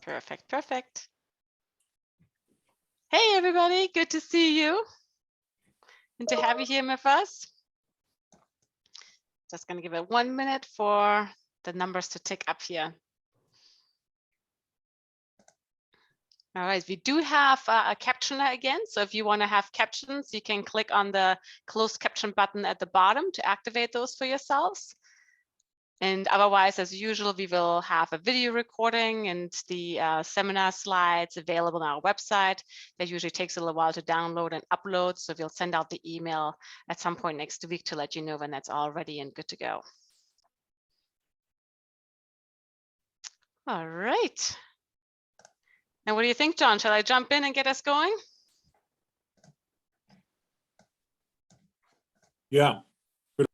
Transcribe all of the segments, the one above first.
Perfect, perfect. Hey, everybody, good to see you and to have you here with us. Just going to give it 1 minute for the numbers to tick up here. All right, we do have a captioner again. So if you want to have captions, you can click on the closed caption button at the bottom to activate those for yourselves. And otherwise, as usual, we will have a video recording and the seminar slides available on our website. That usually takes a little while to download and upload. So we'll send out the email at some point next week to let you know when that's all ready and good to go. All right. Now, what do you think, John? Shall I jump in and get us going? Yeah.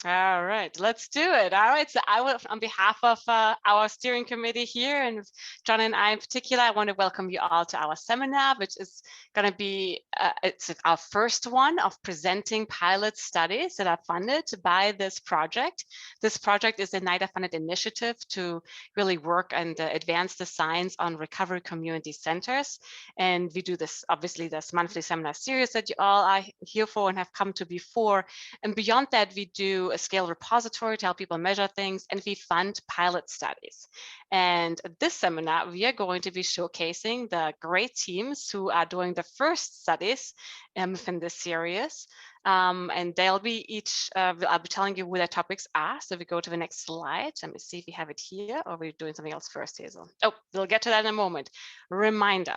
All right, let's do it. All right, so I will, on behalf of our steering committee here, and John and I in particular, I want to welcome you all to our seminar, which is going to be, it's our first one of presenting pilot studies that are funded by this project. This project is a NIDA-funded initiative to really work and advance the science on recovery community centers. And we do this, obviously, this monthly seminar series that you all are here for and have come to before. And beyond that, we do a scale repository to help people measure things, and we fund pilot studies. And this seminar, we are going to be showcasing the great teams who are doing the first studies within this series. And they'll be each, I'll be telling you who their topics are. So we go to the next slide. Let me see if we have it here, or we're doing something else first, Hazel. Oh, we'll get to that in a moment. Reminder,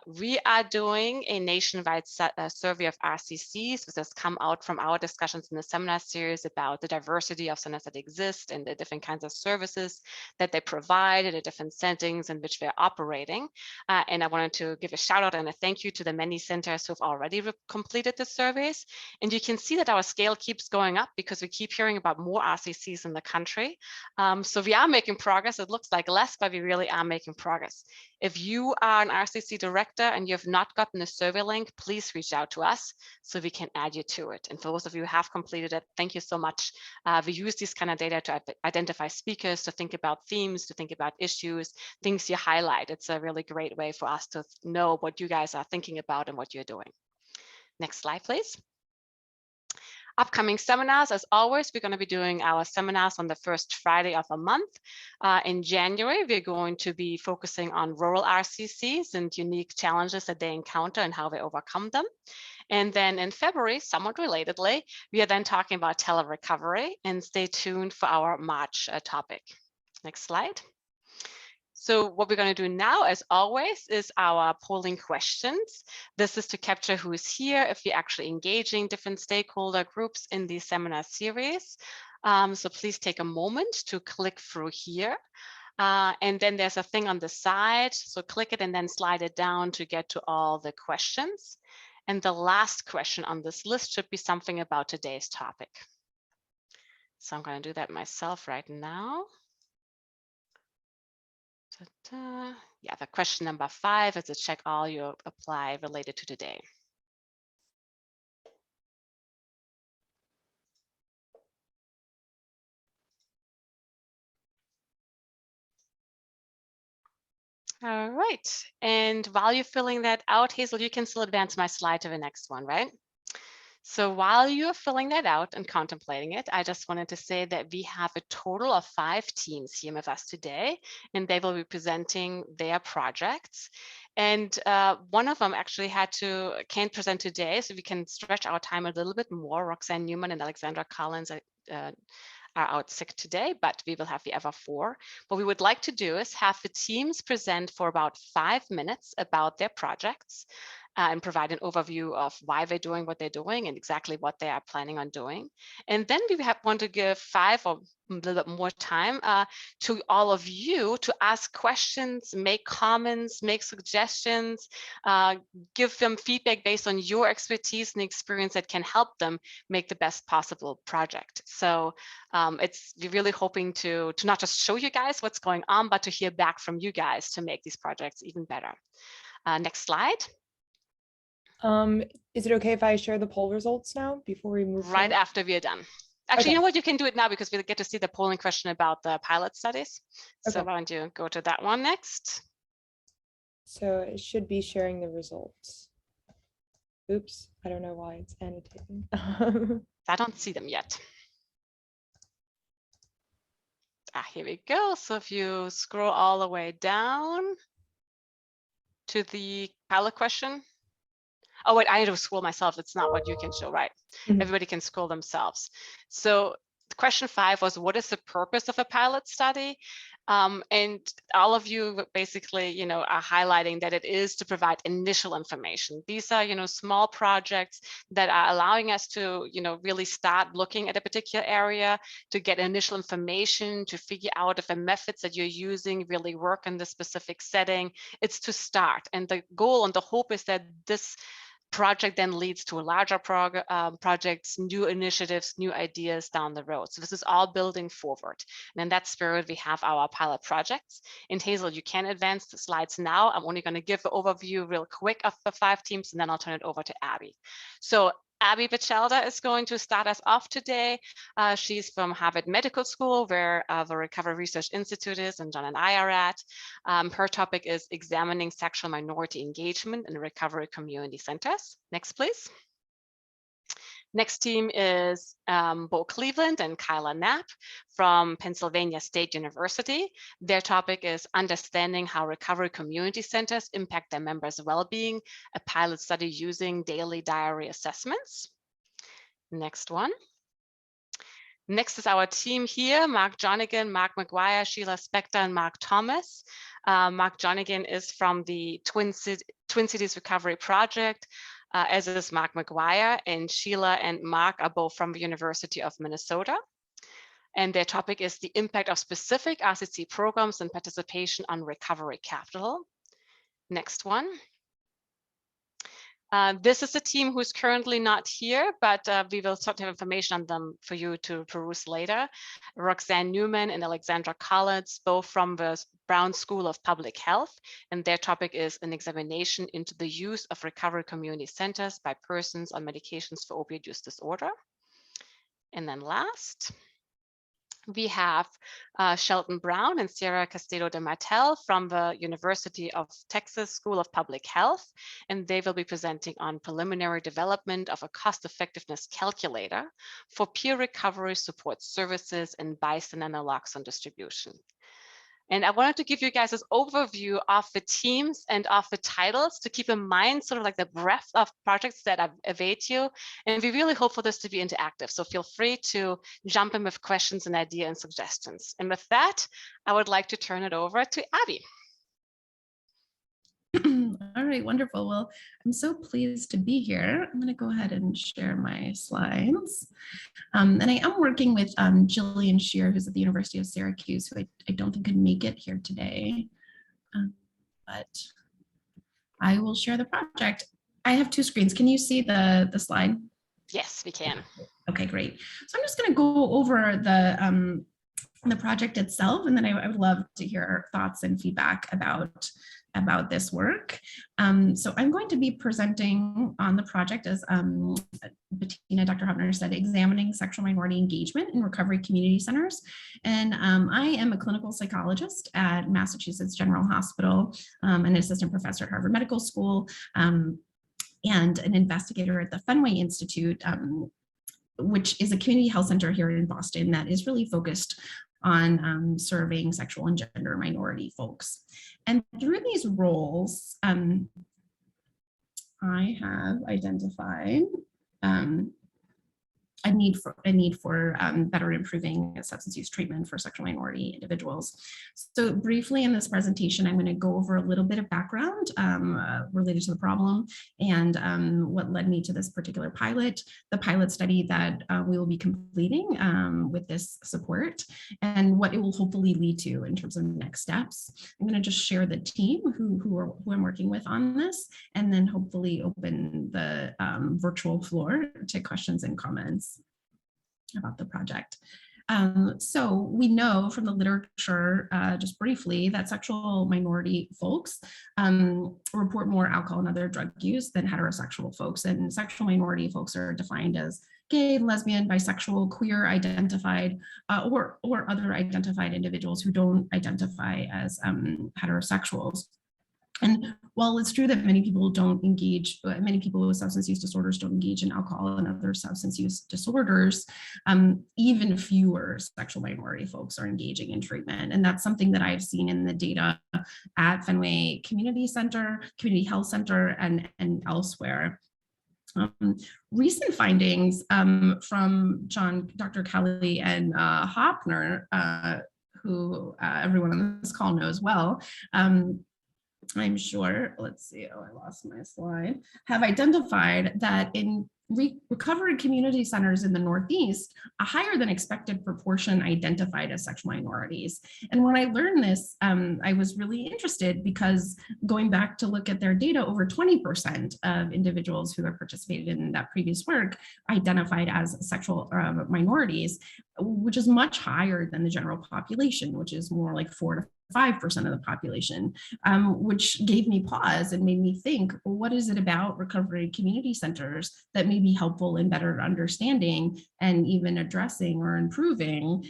we are doing a nationwide survey of RCCs, which has come out from our discussions in the seminar series about the diversity of centers that exist and the different kinds of services that they provide and the different settings in which they're operating. And I wanted to give a shout out and a thank you to the many centers who have already completed the surveys. And you can see that our scale keeps going up because we keep hearing about more RCCs in the country. So we are making progress. It looks like less, but we really are making progress. If you are an RCC director and you have not gotten a survey link, please reach out to us so we can add you to it. And for those of you who have completed it, thank you so much. We use this kind of data to identify speakers, to think about themes, to think about issues, things you highlight. It's a really great way for us to know what you guys are thinking about and what you're doing. Next slide, please. Upcoming seminars, as always, we're going to be doing our seminars on the first Friday of a month. In January, we're going to be focusing on rural RCCs and unique challenges that they encounter and how they overcome them. And then in February, somewhat relatedly, we are then talking about telerecovery, and stay tuned for our March topic. Next slide. So what we're going to do now, as always, is our polling questions. This is to capture who is here, if you're actually engaging different stakeholder groups in the seminar series. So please take a moment to click through here. And then there's a thing on the side. So click it and then slide it down to get to all the questions. And the last question on this list should be something about today's topic. So I'm going to do that myself right now. Yeah, the question number 5 is to check all you apply related to today. All right, and while you're filling that out, Hazel, you can still advance my slide to the next one, right? So while you're filling that out and contemplating it, I just wanted to say that we have a total of 5 teams here with us today, and they will be presenting their projects. And one of them actually can't present today, so we can stretch our time a little bit more. Roxxanne, Newman, and Alexandra Collins are out sick today, but we will have the other 4. What we would like to do is have the teams present for about 5 minutes about their projects. And provide an overview of why they're doing what they're doing and exactly what they are planning on doing. And then we want to give 5 or a little bit more time to all of you to ask questions, make comments, make suggestions, give them feedback based on your expertise and experience that can help them make the best possible project. So we're really hoping to not just show you guys what's going on, but to hear back from you guys to make these projects even better. Next slide. Is it okay if I share the poll results now before we move right forward? after we are done? Actually, Okay. You know what? You can do it now because we get to see the polling question about the pilot studies. So Okay. why don't you go to that one next? So it should be sharing the results. Oops, I don't know why it's annotating. I don't see them yet. Here we go. So if you scroll all the way down to the pilot question. Oh, wait, I need to scroll myself. It's not what you can show, right? Everybody can scroll themselves. So question 5 was, what is the purpose of a pilot study? And all of you basically, are highlighting that it is to provide initial information. These are, small projects that are allowing us to, really start looking at a particular area, to get initial information, to figure out if the methods that you're using really work in the specific setting. It's to start. And the goal and the hope is that this project then leads to larger projects, new initiatives, new ideas down the road. So this is all building forward. And in that spirit, we have our pilot projects. And Hazel, you can advance the slides now. I'm only going to give an overview real quick of the 5 teams, and then I'll turn it over to Abby. So Abby Batchelder is going to start us off today. She's from Harvard Medical School, where the Recovery Research Institute is, and John and I are at. Her topic is examining sexual minority engagement in recovery community centers. Next, please. Next team is Bo Cleveland and Kyla Knapp from Pennsylvania State University. Their topic is understanding how recovery community centers impact their members' well-being, a pilot study using daily diary assessments. Next one. Next is our team here, Marc Johnigan, Marc McGuire, Sheila Specker, and Marc Thomas. Marc Johnigan is from the Twin Cities Recovery Project, as is Marc McGuire, and Sheila and Marc are both from the University of Minnesota. And their topic is the impact of specific RCC programs and participation on recovery capital. Next one. This is a team who's currently not here, but we will certainly have information on them for you to peruse later. Roxxanne Newman and Alexandra Collins, both from the Brown School of Public Health, and their topic is an examination into the use of recovery community centers by persons on medications for opioid use disorder. And then last, we have Shelton Brown and Sarah Castedo de Martell from the University of Texas School of Public Health, and they will be presenting on preliminary development of a cost-effectiveness calculator for peer recovery support services and bystander naloxone distribution. And I wanted to give you guys this overview of the teams and of the titles to keep in mind sort of like the breadth of projects that await you. And we really hope for this to be interactive. So feel free to jump in with questions and ideas and suggestions. And with that, I would like to turn it over to Abby. All right, wonderful. Well, I'm so pleased to be here. I'm going to go ahead and share my slides. And I am working with Jillian Shear, who's at the University of Syracuse, who I don't think could make it here today, but I will share the project. I have 2 screens. Can you see the slide? Yes, we can. Okay, great. So I'm just going to go over the project itself, and then I would love to hear thoughts and feedback about this work. So I'm going to be presenting on the project, as Bettina, Dr. Hopner said, examining sexual minority engagement in recovery community centers. And I am a clinical psychologist at Massachusetts General Hospital, an assistant professor at Harvard Medical School, and an investigator at the Fenway Institute, which is a community health center here in Boston that is really focused on serving sexual and gender minority folks. And through these roles, I have identified a need for better improving substance use treatment for sexual minority individuals. So briefly in this presentation, I'm going to go over a little bit of background related to the problem and what led me to this particular pilot, the pilot study that we will be completing with this support, and what it will hopefully lead to in terms of next steps. I'm going to just share the team who I'm working with on this, and then hopefully open the virtual floor to questions and comments about the project. So we know from the literature, just briefly, that sexual minority folks report more alcohol and other drug use than heterosexual folks. And sexual minority folks are defined as gay, lesbian, bisexual, queer identified, or other identified individuals who don't identify as heterosexuals. And while it's true that many people with substance use disorders don't engage in alcohol and other substance use disorders, even fewer sexual minority folks are engaging in treatment. And that's something that I've seen in the data at Fenway Community Health Center, and elsewhere. Recent findings from Dr. Kelly and Hopner, who everyone on this call knows well, I'm sure, let's see, I lost my slide, have identified that in recovery community centers in the Northeast, a higher than expected proportion identified as sexual minorities. And when I learned this, I was really interested, because going back to look at their data, over 20% of individuals who have participated in that previous work identified as sexual minorities, which is much higher than the general population, which is more like 4 to 5% of the population, which gave me pause and made me think, well, what is it about recovery community centers that may be helpful in better understanding and even addressing or improving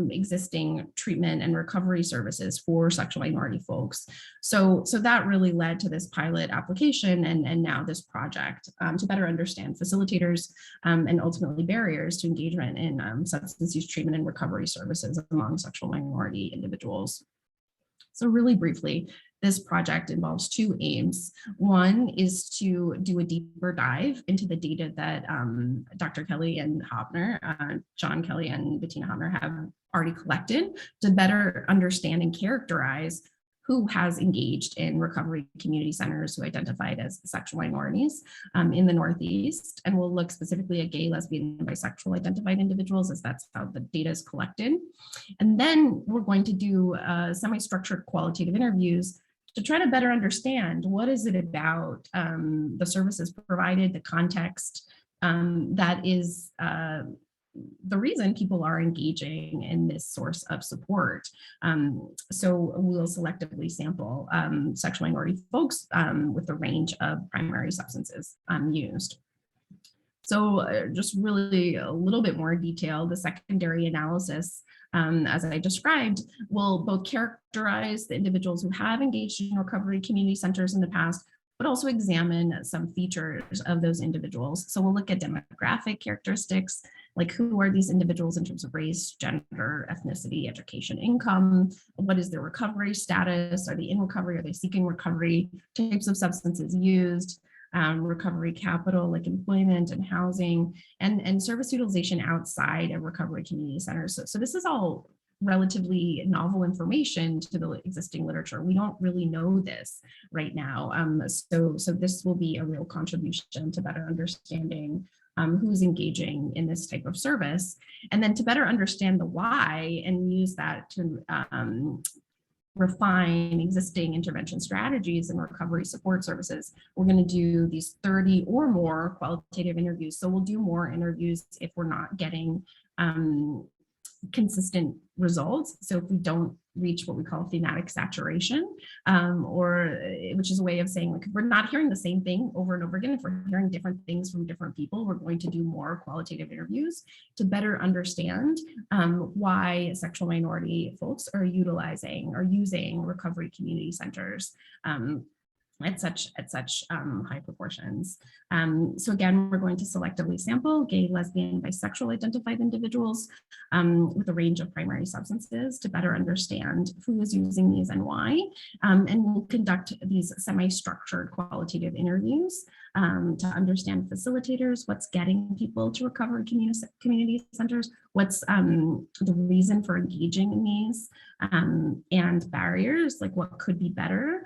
existing treatment and recovery services for sexual minority folks? So that really led to this pilot application and now this project to better understand facilitators and ultimately barriers to engagement in substance use treatment and recovery services among sexual minority individuals. So really briefly, this project involves 2 aims. One is to do a deeper dive into the data that Dr. Kelly and Hopner, John Kelly and Bettina Hopner, have already collected to better understand and characterize who has engaged in recovery community centers who identified as sexual minorities in the Northeast. And we'll look specifically at gay, lesbian, and bisexual identified individuals, as that's how the data is collected. And then we're going to do semi-structured qualitative interviews to try to better understand what is it about the services provided, the context that is the reason people are engaging in this source of support. So we'll selectively sample sexual minority folks with a range of primary substances used. So just really a little bit more detail, the secondary analysis, as I described, will both characterize the individuals who have engaged in recovery community centers in the past, but also examine some features of those individuals. So we'll look at demographic characteristics, like who are these individuals in terms of race, gender, ethnicity, education, income, what is their recovery status, are they in recovery, are they seeking recovery, types of substances used, recovery capital like employment and housing, and service utilization outside of recovery community centers. So this is all relatively novel information to the existing literature. We don't really know this right now. So this will be a real contribution to better understanding who's engaging in this type of service, and then to better understand the why and use that to refine existing intervention strategies and recovery support services. We're going to do these 30 or more qualitative interviews. So we'll do more interviews if we're not getting consistent results. So if we don't reach what we call thematic saturation, which is a way of saying, like, if we're not hearing the same thing over and over again, if we're hearing different things from different people, we're going to do more qualitative interviews to better understand why sexual minority folks are using recovery community centers at such high proportions. So again, we're going to selectively sample gay, lesbian, bisexual identified individuals with a range of primary substances to better understand who is using these and why. And we'll conduct these semi-structured qualitative interviews to understand facilitators, what's getting people to recovery community centers, what's the reason for engaging in these, and barriers, like what could be better,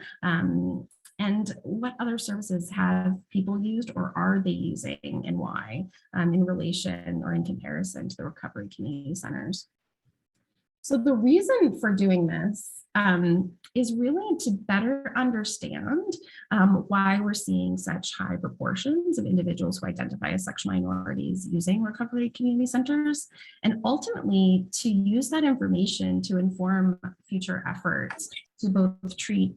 and what other services have people used or are they using and why in relation or in comparison to the recovery community centers. So the reason for doing this is really to better understand why we're seeing such high proportions of individuals who identify as sexual minorities using recovery community centers, and ultimately to use that information to inform future efforts to both treat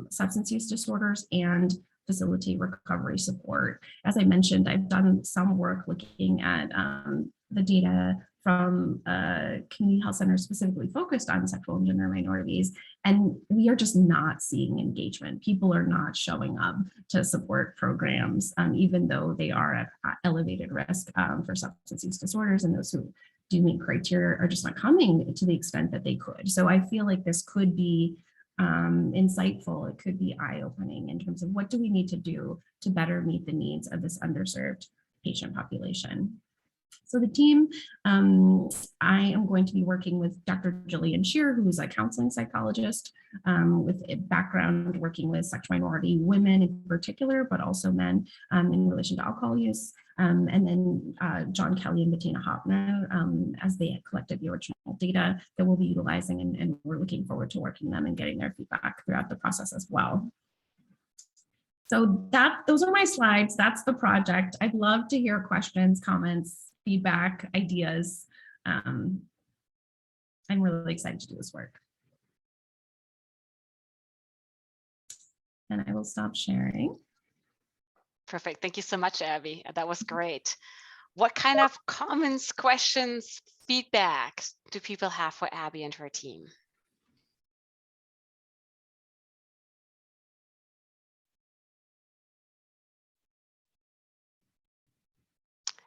substance use disorders and facilitate recovery support. As I mentioned, I've done some work looking at the data from a community health center specifically focused on sexual and gender minorities, and we are just not seeing engagement. People are not showing up to support programs, even though they are at elevated risk for substance use disorders, and those who do meet criteria are just not coming to the extent that they could. So I feel like this could be insightful. It could be eye-opening in terms of what do we need to do to better meet the needs of this underserved patient population. So the team, I am going to be working with Dr. Jillian Shear, who is a counseling psychologist with a background working with sexual minority women in particular, but also men in relation to alcohol use. And then John Kelly and Bettina Hopner as they had collected the original data that we'll be utilizing, and we're looking forward to working them and getting their feedback throughout the process as well. So those are my slides. That's the project. I'd love to hear questions, comments, feedback, ideas. I'm really excited to do this work. And I will stop sharing. Perfect. Thank you so much, Abby. That was great. What kind of comments, questions, feedback do people have for Abby and her team?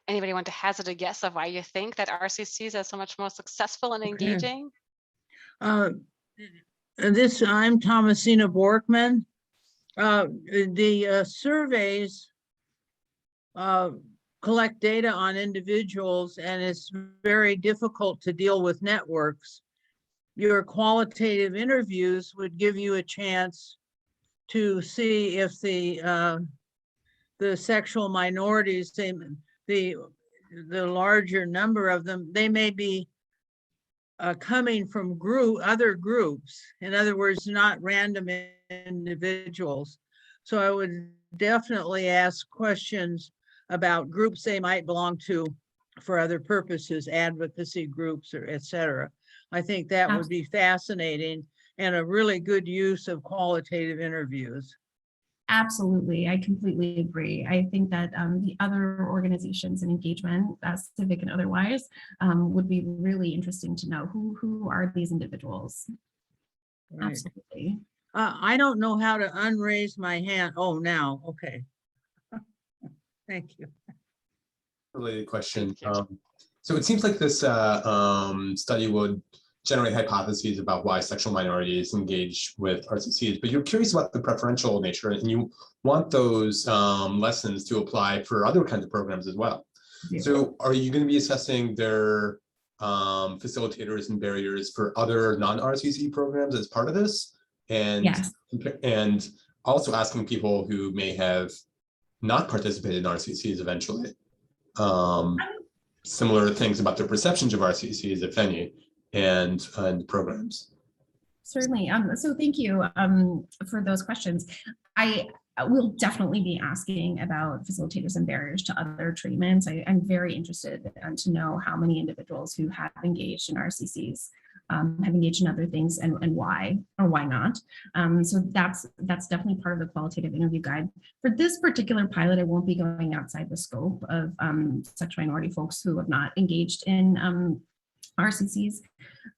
Anybody want to hazard a guess of why you think that RCCs are so much more successful and engaging? I'm Thomasina Borkman. The surveys collect data on individuals, and it's very difficult to deal with networks. Your qualitative interviews would give you a chance to see if the sexual minorities, the larger number of them, they may be coming from other groups. In other words, not random individuals. So I would definitely ask questions about groups they might belong to for other purposes, advocacy groups or et cetera. I think that would be fascinating and a really good use of qualitative interviews. Absolutely, I completely agree. I think that the other organizations and engagement, civic and otherwise, would be really interesting to know who are these individuals. Right. Absolutely. I don't know how to unraise my hand. Oh, now, okay. Thank you. Related question. So it seems like this study would generate hypotheses about why sexual minorities engage with RCCs, but you're curious about the preferential nature, and you want those lessons to apply for other kinds of programs as well. Yeah. So are you going to be assessing their facilitators and barriers for other non-RCC programs as part of this? And, yes. And also asking people who may have not participated in RCCs eventually, similar things about their perceptions of RCCs, if any, and programs. Certainly. So thank you for those questions. I will definitely be asking about facilitators and barriers to other treatments. I'm very interested to know how many individuals who have engaged in RCCs have engaged in other things and why or why not. So that's definitely part of the qualitative interview guide. For this particular pilot, I won't be going outside the scope of sexual minority folks who have not engaged in RCCs.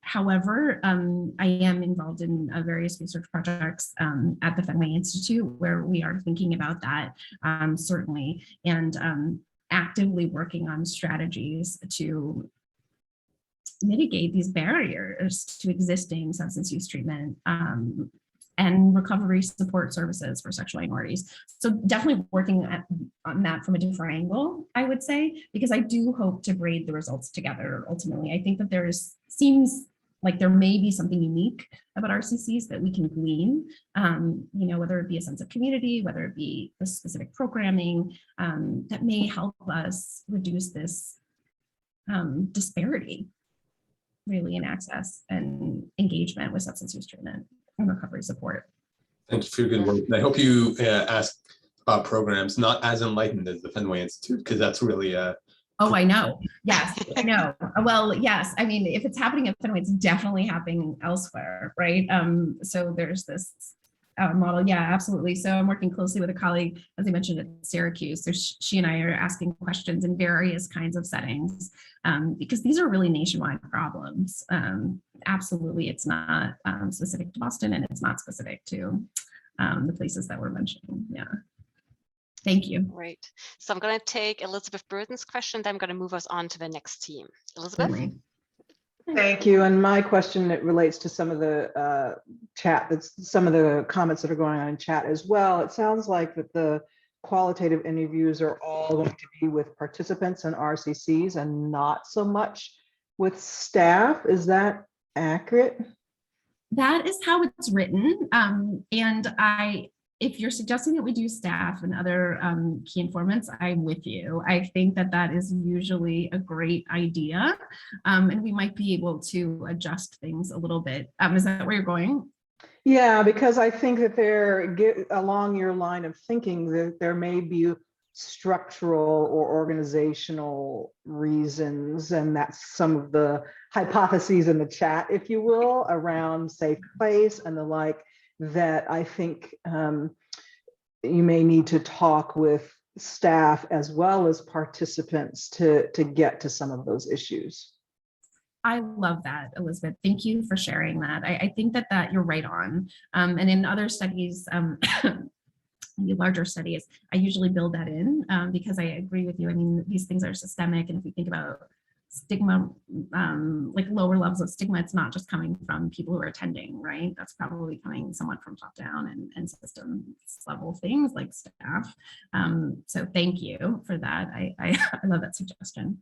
However, I am involved in various research projects at the Fenway Institute where we are thinking about that certainly, and actively working on strategies to mitigate these barriers to existing substance use treatment and recovery support services for sexual minorities. So definitely working on that from a different angle, I would say, because I do hope to braid the results together ultimately. I think that seems like there may be something unique about RCCs that we can glean, whether it be a sense of community, whether it be the specific programming that may help us reduce this disparity really in access and engagement with substance use treatment and recovery support. Thank you for your good work. And I hope you ask about programs not as enlightened as the Fenway Institute, because that's really oh, I know. Yes, I know. Well, yes. I mean, if it's happening at Fenway, it's definitely happening elsewhere, right? So there's this model. Yeah, absolutely. So I'm working closely with a colleague, as I mentioned, at Syracuse. So she and I are asking questions in various kinds of settings because these are really nationwide problems. Absolutely, it's not specific to Boston, and it's not specific to the places that we're mentioning. Yeah. Thank you. Great. So I'm going to take Elizabeth Burton's question, then I'm going to move us on to the next team. Elizabeth? Certainly. Thank you. And my question, it relates to some of the some of the comments that are going on in chat as well. It sounds like that the qualitative interviews are all going to be with participants and RCCs and not so much with staff. Is that accurate? That is how it's written. If you're suggesting that we do staff and other key informants, I'm with you. I think that that is usually a great idea. And we might be able to adjust things a little bit. Is that where you're going? Yeah, because I think that along your line of thinking that there may be structural or organizational reasons, and that's some of the hypotheses in the chat, if you will, around safe place and the like, that I think you may need to talk with staff as well as participants to get to some of those issues. I love that, Elizabeth. Thank you for sharing that. I think that you're right on. And in other studies, larger studies, I usually build that in because I agree with you. I mean, these things are systemic. And if we think about stigma, like lower levels of stigma, it's not just coming from people who are attending, right? That's probably coming somewhat from top down and systems level things like staff. So thank you for that. I love that suggestion.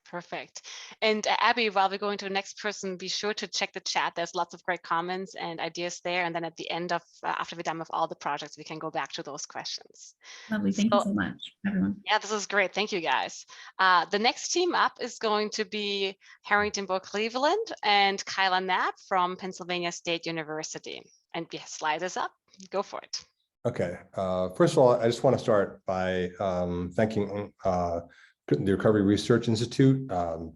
Perfect. And Abby, while we're going to the next person, be sure to check the chat. There's lots of great comments and ideas there. And then at the end of, after we're done with all the projects, we can go back to those questions. Lovely. Thank you so much, everyone. Yeah, this is great. Thank you, guys. The next team up is going to be Harrington, Cleveland, and Kyla Knapp from Pennsylvania State University. And the slide is up. Go for it. Okay. First of all, I just want to start by thanking the Recovery Research Institute,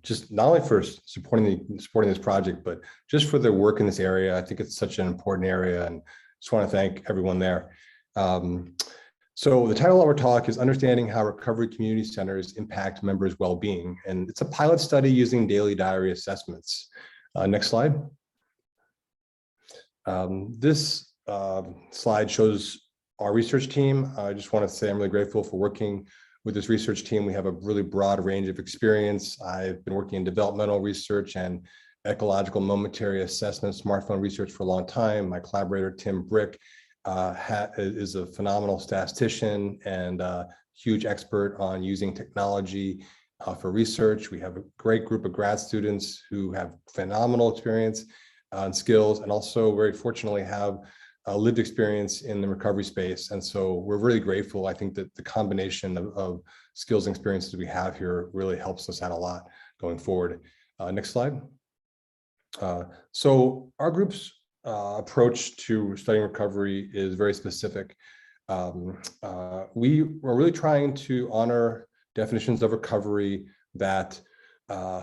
just not only for supporting this project, but just for their work in this area. I think it's such an important area, and just want to thank everyone there. So the title of our talk is Understanding How Recovery Community Centers Impact Members' Well-Being, and it's a pilot study using daily diary assessments. Next slide. This slide shows our research team. I just want to say I'm really grateful for working with this research team. We have a really broad range of experience. I've been working in developmental research and ecological momentary assessment, smartphone research for a long time. My collaborator, Tim Brick, is a phenomenal statistician and a huge expert on using technology for research. We have a great group of grad students who have phenomenal experience and skills, and also very fortunately have lived experience in the recovery space. And so we're really grateful. I think that the combination of skills and experiences we have here really helps us out a lot going forward. Next slide. So our group's approach to studying recovery is very specific. We're really trying to honor definitions of recovery that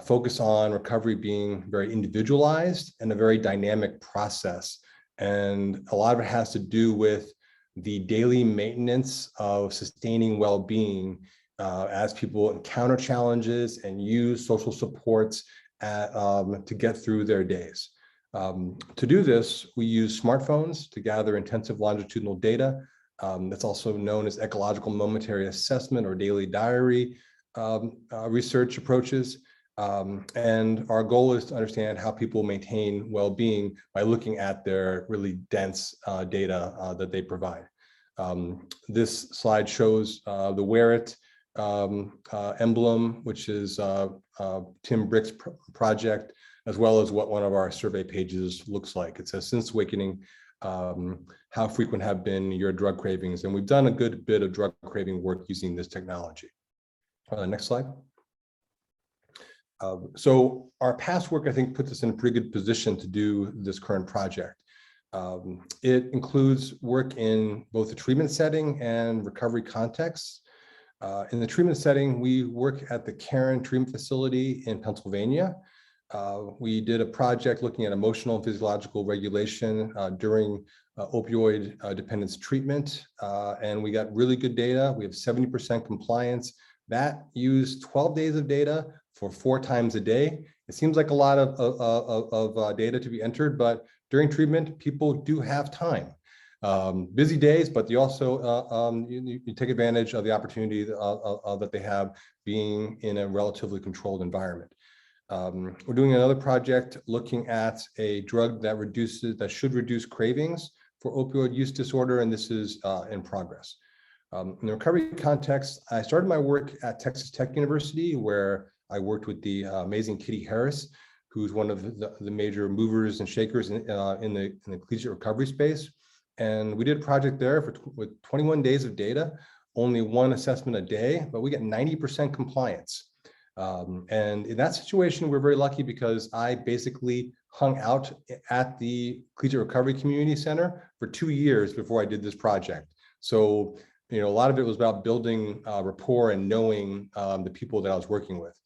focus on recovery being very individualized and a very dynamic process. And a lot of it has to do with the daily maintenance of sustaining well-being as people encounter challenges and use social supports to get through their days. To do this, we use smartphones to gather intensive longitudinal data. That's also known as ecological momentary assessment or daily diary research approaches. And our goal is to understand how people maintain well-being by looking at their really dense data that they provide. This slide shows the Wear It emblem, which is Tim Brick's project, as well as what one of our survey pages looks like. It says, since awakening, how frequent have been your drug cravings? And we've done a good bit of drug craving work using this technology. Next slide. So our past work, I think, puts us in a pretty good position to do this current project. It includes work in both the treatment setting and recovery contexts. In the treatment setting, we work at the Cairn Treatment Facility in Pennsylvania. We did a project looking at emotional and physiological regulation during opioid dependence treatment, and we got really good data. We have 70% compliance. That used 12 days of data for 4 times a day. It seems like a lot of data to be entered, but during treatment, people do have time. Busy days, but you also you take advantage of the opportunity that they have being in a relatively controlled environment. We're doing another project looking at a drug that should reduce cravings for opioid use disorder, and this is in progress. In the recovery context, I started my work at Texas Tech University, where I worked with the amazing Kitty Harris, who's one of the major movers and shakers in the collegiate recovery space. And we did a project there with 21 days of data, only 1 assessment a day, but we get 90% compliance. And in that situation, we're very lucky because I basically hung out at the Collegiate Recovery Community Center for 2 years before I did this project. So, a lot of it was about building rapport and knowing the people that I was working with.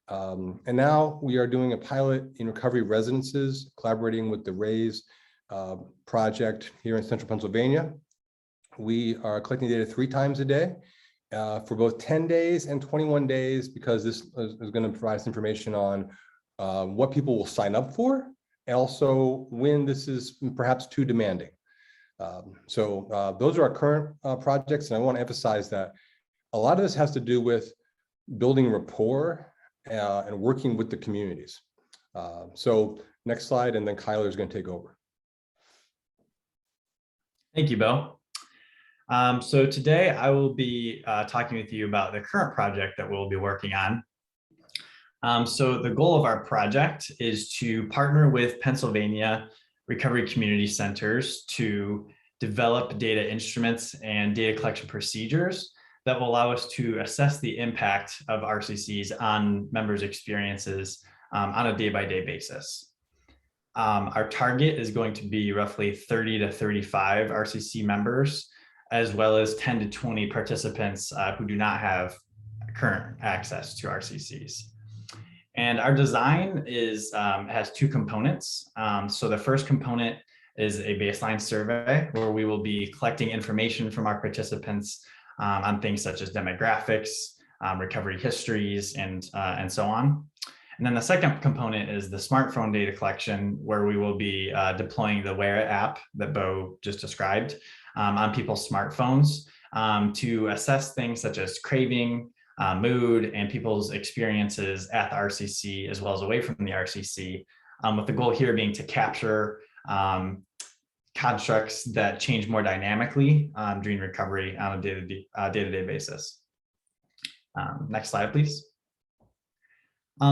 And now we are doing a pilot in recovery residences, collaborating with the RAISE project here in central Pennsylvania. We are collecting data 3 times a day for both 10 days and 21 days, because this is going to provide us information on what people will sign up for, and also when this is perhaps too demanding. So those are our current projects, and I want to emphasize that a lot of this has to do with building rapport and working with the communities. So next slide, and then Kyler is going to take over. Thank you, Bo. So today I will be talking with you about the current project that we'll be working on. So the goal of our project is to partner with Pennsylvania recovery community centers to develop data instruments and data collection procedures that will allow us to assess the impact of RCCs on members' experiences on a day-by-day basis. Our target is going to be roughly 30 to 35 RCC members, as well as 10 to 20 participants who do not have current access to RCCs. And our design has 2 components. So the first component is a baseline survey, where we will be collecting information from our participants on things such as demographics, recovery histories, and so on. And then the second component is the smartphone data collection, where we will be deploying the Wear app that Bo just described on people's smartphones to assess things such as craving, mood, and people's experiences at the RCC as well as away from the RCC, with the goal here being to capture constructs that change more dynamically during recovery on a day-to-day basis. Next slide, please.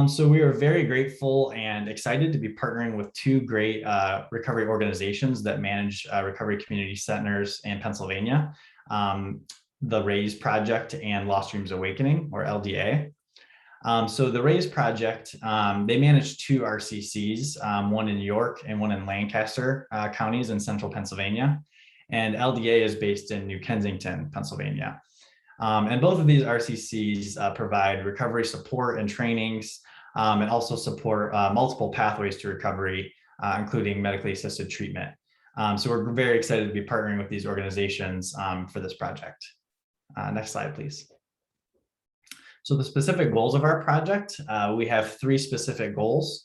So we are very grateful and excited to be partnering with 2 great recovery organizations that manage recovery community centers in Pennsylvania, the RAISE Project and Lost Dreams Awakening, or LDA. So the RAISE Project, they manage 2 RCCs, one in York and one in Lancaster counties in central Pennsylvania. And LDA is based in New Kensington, Pennsylvania. And both of these RCCs provide recovery support and trainings, and also support multiple pathways to recovery, including medically assisted treatment. So we're very excited to be partnering with these organizations for this project. Next slide, please. So the specific goals of our project, we have 3 specific goals.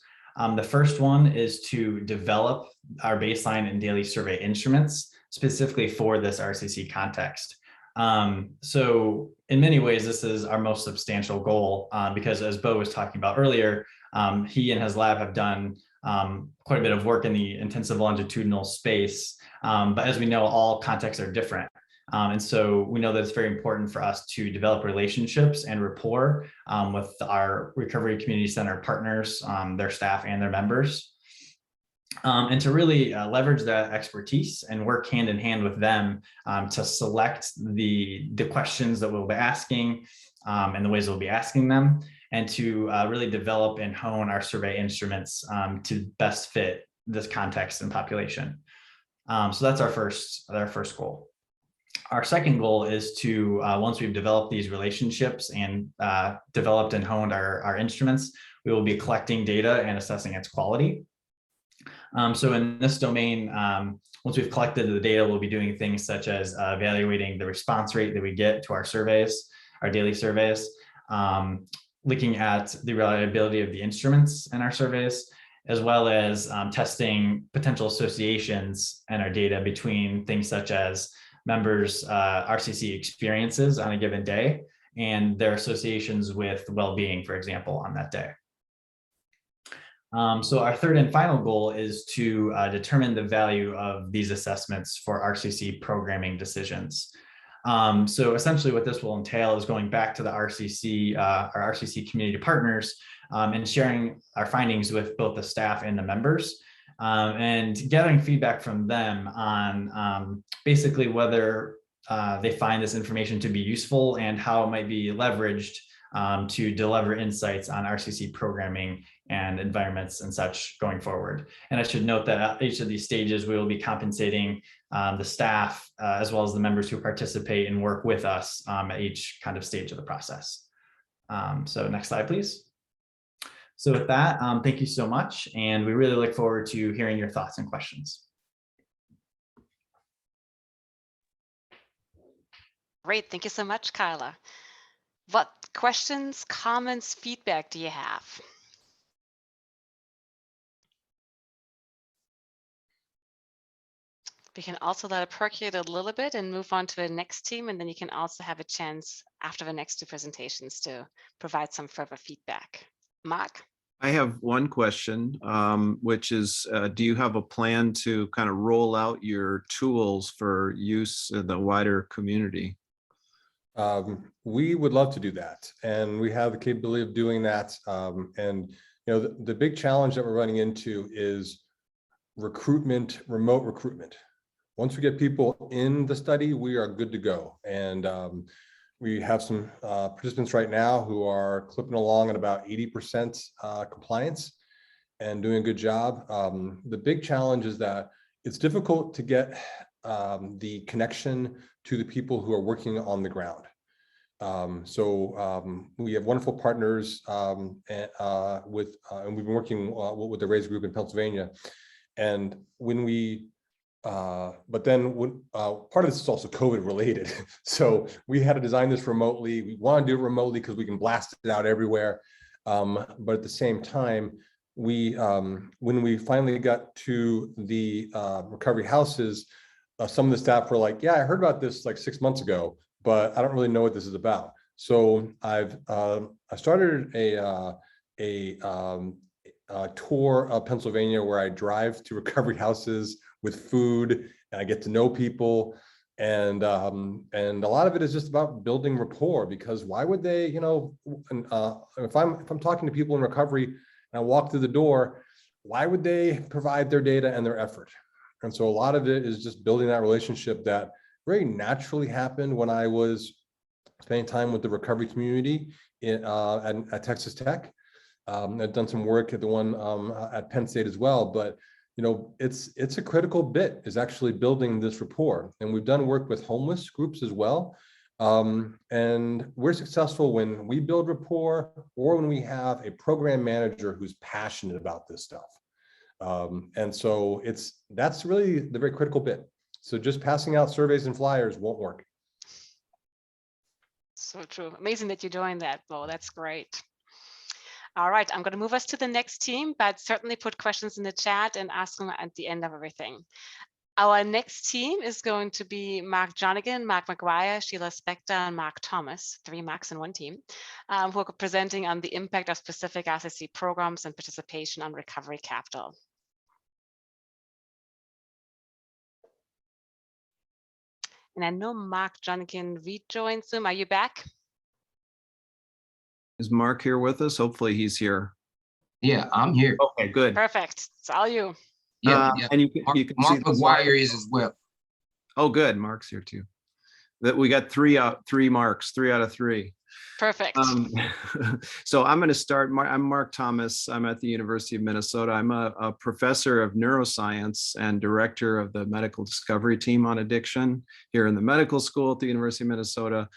The first one is to develop our baseline and daily survey instruments specifically for this RCC context. So in many ways, this is our most substantial goal because, as Bo was talking about earlier, he and his lab have done quite a bit of work in the intensive longitudinal space. But as we know, all contexts are different. And so we know that it's very important for us to develop relationships and rapport with our recovery community center partners, their staff and their members. And to really leverage that expertise and work hand in hand with them to select the questions that we'll be asking and the ways we'll be asking them, and to really develop and hone our survey instruments to best fit this context and population. So that's our first goal. Our second goal is to, once we've developed these relationships and developed and honed our instruments, we will be collecting data and assessing its quality. So in this domain, once we've collected the data, we'll be doing things such as evaluating the response rate that we get to our surveys, our daily surveys, looking at the reliability of the instruments in our surveys, as well as testing potential associations in our data between things such as members' RCC experiences on a given day and their associations with well-being, for example, on that day. So our third and final goal is to determine the value of these assessments for RCC programming decisions. So essentially what this will entail is going back to the RCC, our RCC community partners, and sharing our findings with both the staff and the members, and gathering feedback from them on basically whether they find this information to be useful and how it might be leveraged to deliver insights on RCC programming and environments and such going forward. And I should note that at each of these stages, we will be compensating the staff as well as the members who participate and work with us at each kind of stage of the process. So next slide, please. So with that, thank you so much. And we really look forward to hearing your thoughts and questions. Great, thank you so much, Kyla. What questions, comments, feedback do you have? We can also let it percolate a little bit and move on to the next team, and then you can also have a chance after the next two presentations to provide some further feedback. Marc? I have one question, which is, do you have a plan to kind of roll out your tools for use in the wider community? We would love to do that, and we have the capability of doing that. And you know, the big challenge that we're running into is recruitment, remote recruitment. Once we get people in the study, we are good to go. And we have some participants right now who are clipping along at about 80% compliance and doing a good job. The big challenge is that it's difficult to get the connection to the people who are working on the ground. We have wonderful partners and we've been working with the RAISE group in Pennsylvania. And when we, but then when, part of this is also COVID related. So we had to design this remotely. We want to do it remotely because we can blast it out everywhere. But at the same time, when we finally got to the recovery houses, some of the staff were like, yeah, I heard about this like 6 months ago, but I don't really know what this is about. So I started a tour of Pennsylvania where I drive to recovery houses with food and I get to know people. And a lot of it is just about building rapport, because why would they, you know, if I'm talking to people in recovery and I walk through the door, why would they provide their data and their effort? And so a lot of it is just building that relationship that very naturally happened when I was spending time with the recovery community at Texas Tech. I've done some work at the one at Penn State as well, but you know, it's a critical bit is actually building this rapport. And we've done work with homeless groups as well. And we're successful when we build rapport or when we have a program manager who's passionate about this stuff. And so that's really the very critical bit. So just passing out surveys and flyers won't work. So true. Amazing that you're doing that, Bo. That's great. All right, I'm going to move us to the next team, but certainly put questions in the chat and ask them at the end of everything. Our next team is going to be Marc Johnigan, Marc McGuire, Sheila Specker, and Marc Thomas, 3 Marcs in one team, who are presenting on the impact of specific RCC programs and participation on recovery capital. And I know Marc Johnigan rejoined Zoom. Are you back? Is Marc here with us? Hopefully he's here. Yeah, I'm here. Okay, good. Perfect. It's all you. Yeah, yeah. And you can Marc see the slide. McGuire is as well. Oh, good. Marc's here too. That we got 3 Marcs, 3 out of 3. Perfect. So I'm going to start. I'm Marc Thomas. I'm at the University of Minnesota. I'm a professor of neuroscience and director of the medical discovery team on addiction here in the medical school at the University of Minnesota.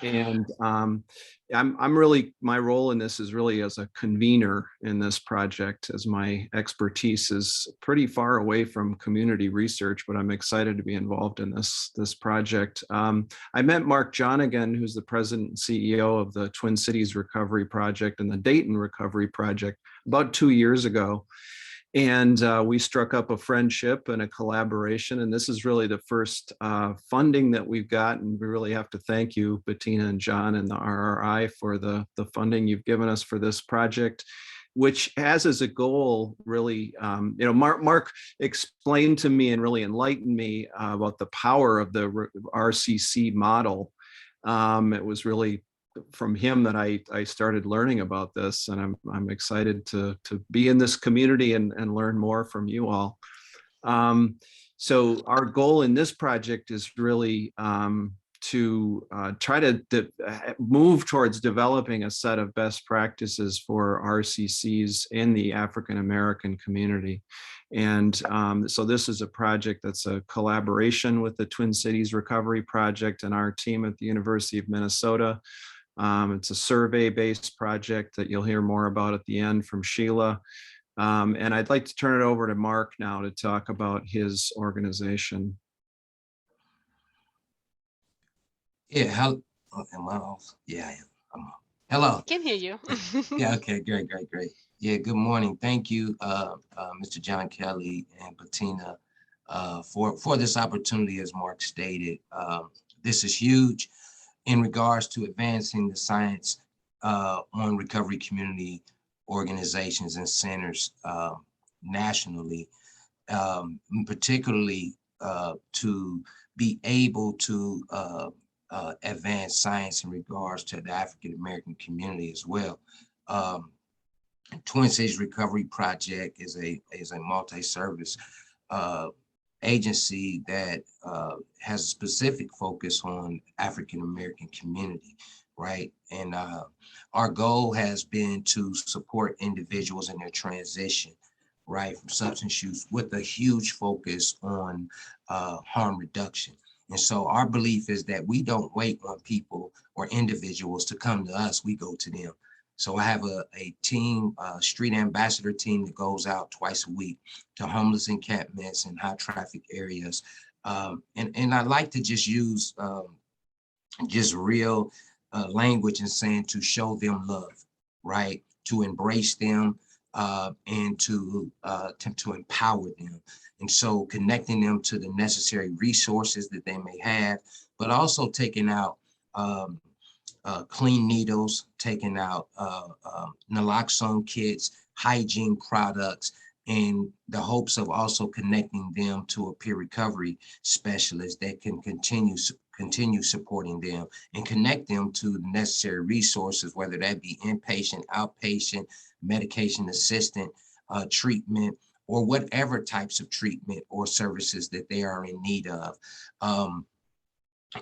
And I'm really, my role in this is really as a convener in this project, as my expertise is pretty far away from community research, but I'm excited to be involved in this project. I met Marc Johnigan, who's the president and CEO of the Twin Cities Recovery Project and the Dayton Recovery Project, about 2 years ago. And we struck up a friendship and a collaboration. And this is really the first funding that we've got. And we really have to thank you, Bettina and John and the RRI, for the funding you've given us for this project, which has as a goal really, Marc explained to me and really enlightened me about the power of the RCC model. It was really from him that I started learning about this, and I'm excited to be in this community and learn more from you all. So our goal in this project is really to try to move towards developing a set of best practices for RCCs in the African American community. And so this is a project that's a collaboration with the Twin Cities Recovery Project and our team at the University of Minnesota. It's a survey-based project that you'll hear more about at the end from Sheila. And I'd like to turn it over to Marc now to talk about his organization. Yeah, how am I off? Yeah, I am. I'm off. Hello. I can hear you. Yeah, okay, great. Yeah, good morning. Thank you, Mr. John Kelly and Bettina, for this opportunity, as Marc stated. This is huge in regards to advancing the science on recovery community organizations and centers nationally, particularly to be able to advance science in regards to the African American community as well. Twin Cities Recovery Project is a multi-service agency that has a specific focus on African American community, right? And our goal has been to support individuals in their transition, right, from substance use, with a huge focus on harm reduction. And so our belief is that we don't wait on people or individuals to come to us, we go to them. So I have a team, street ambassador team that goes out twice a week to homeless encampments and high traffic areas. And I like to just use just real language and saying to show them love, right? To embrace them and to empower them. And so connecting them to the necessary resources that they may have, but also taking out clean needles, taking out naloxone kits, hygiene products, in the hopes of also connecting them to a peer recovery specialist that can continue supporting them and connect them to the necessary resources, whether that be inpatient, outpatient, medication assistant, treatment, or whatever types of treatment or services that they are in need of.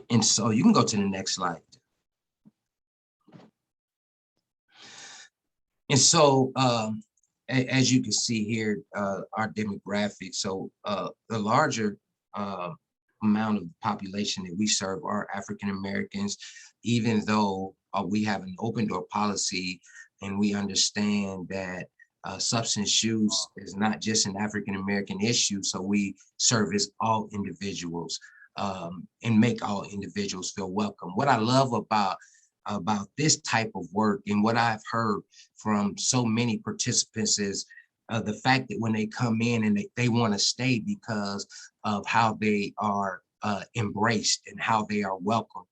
And so you can go to the next slide. And so, as you can see here, our demographics, so the larger amount of the population that we serve are African Americans, even though we have an open door policy and we understand that substance use is not just an African American issue. So we service all individuals and make all individuals feel welcome. What I love about this type of work and what I've heard from so many participants is the fact that when they come in and they want to stay because of how they are embraced and how they are welcomed